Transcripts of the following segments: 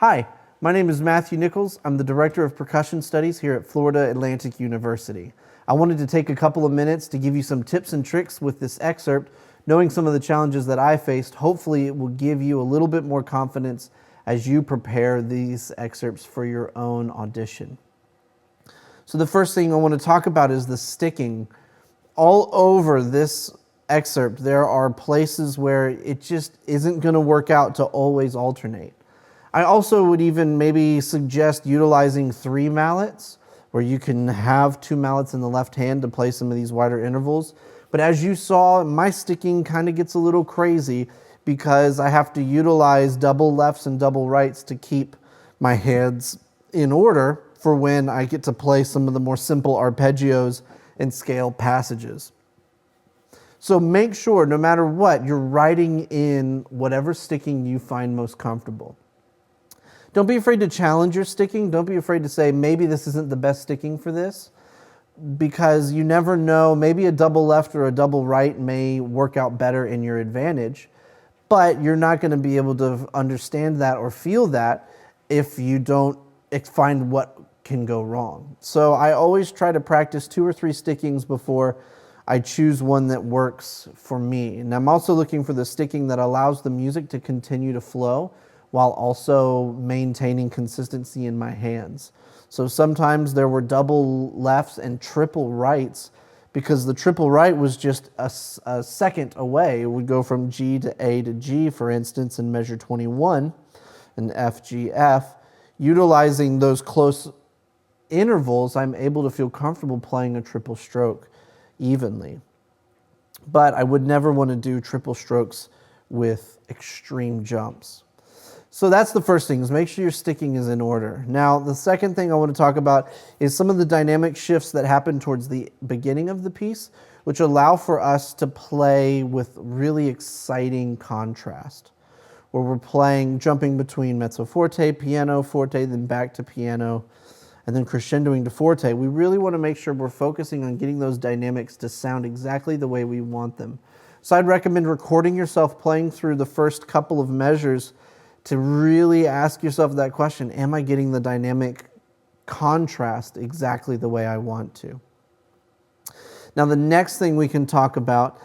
Hi, my name is Matthew Nichols. I'm the Director of Percussion Studies here at Florida Atlantic University. I wanted to take a couple of minutes to give you some tips and tricks with this excerpt. Knowing some of the challenges that I faced, hopefully it will give you a little bit more confidence as you prepare these excerpts for your own audition. So the first thing I want to talk about is the sticking. All over this excerpt, there are places where it just isn't going to work out to always alternate. I also would even maybe suggest utilizing 3 mallets, where you can have 2 mallets in the left hand to play some of these wider intervals. But as you saw, my sticking kind of gets a little crazy because I have to utilize double lefts and double rights to keep my hands in order for when I get to play some of the more simple arpeggios and scale passages. So make sure, no matter what, you're writing in whatever sticking you find most comfortable. Don't be afraid to challenge your sticking. Don't be afraid to say, maybe this isn't the best sticking for this, because you never know. Maybe a double left or a double right may work out better in your advantage, but you're not going to be able to understand that or feel that if you don't find what can go wrong. So I always try to practice 2 or 3 stickings before I choose one that works for me. And I'm also looking for the sticking that allows the music to continue to flow while also maintaining consistency in my hands. So sometimes there were double lefts and triple rights, because the triple right was just a second away. It would go from G to A to G, for instance, in measure 21, and F, G, F. Utilizing those close intervals, I'm able to feel comfortable playing a triple stroke evenly. But I would never want to do triple strokes with extreme jumps. So that's the first thing, is make sure your sticking is in order. Now, the second thing I want to talk about is some of the dynamic shifts that happen towards the beginning of the piece, which allow for us to play with really exciting contrast, where we're playing, jumping between mezzo forte, piano, forte, then back to piano, and then crescendoing to forte. We really want to make sure we're focusing on getting those dynamics to sound exactly the way we want them. So I'd recommend recording yourself playing through the first couple of measures to really ask yourself that question: am I getting the dynamic contrast exactly the way I want to? Now, the next thing we can talk about,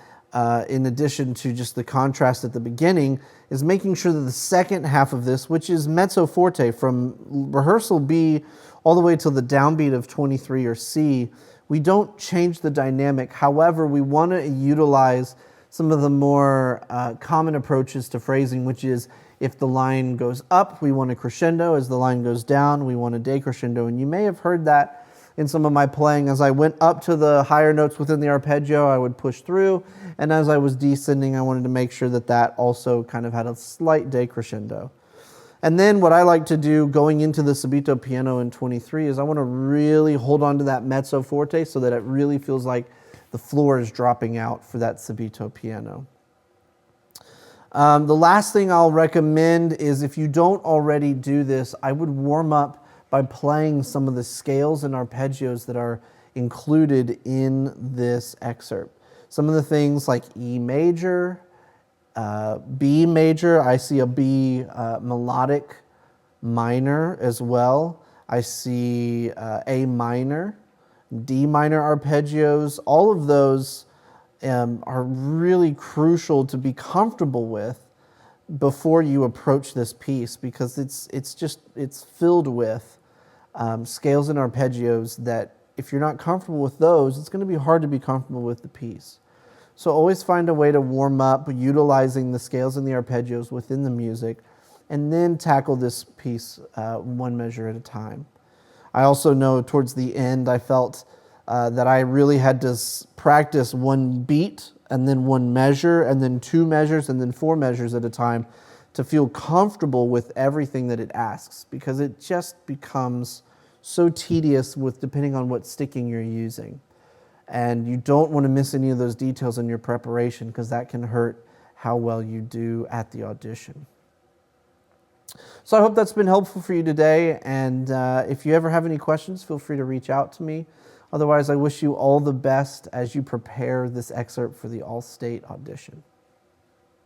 in addition to just the contrast at the beginning, is making sure that the second half of this, which is mezzo forte, from rehearsal B all the way till the downbeat of 23 or C, we don't change the dynamic. However, we want to utilize some of the more common approaches to phrasing, which is, if the line goes up, we want a crescendo. As the line goes down, we want a decrescendo. And you may have heard that in some of my playing. As I went up to the higher notes within the arpeggio, I would push through. And as I was descending, I wanted to make sure that that also kind of had a slight decrescendo. And then what I like to do going into the subito piano in 23 is I want to really hold on to that mezzo forte so that it really feels like the floor is dropping out for that subito piano. The last thing I'll recommend is, if you don't already do this, I would warm up by playing some of the scales and arpeggios that are included in this excerpt. Some of the things like E major, B major. I see a B melodic minor as well. I see A minor, D minor arpeggios. All of those are really crucial to be comfortable with before you approach this piece, because it's filled with scales and arpeggios that, if you're not comfortable with those, it's going to be hard to be comfortable with the piece. So always find a way to warm up utilizing the scales and the arpeggios within the music, and then tackle this piece one measure at a time. I also know towards the end I felt that I really had to practice one beat and then one measure and then 2 measures and then 4 measures at a time to feel comfortable with everything that it asks, because it just becomes so tedious with depending on what sticking you're using. And you don't want to miss any of those details in your preparation, because that can hurt how well you do at the audition. So I hope that's been helpful for you today, and if you ever have any questions, feel free to reach out to me. Otherwise, I wish you all the best as you prepare this excerpt for the All State Audition.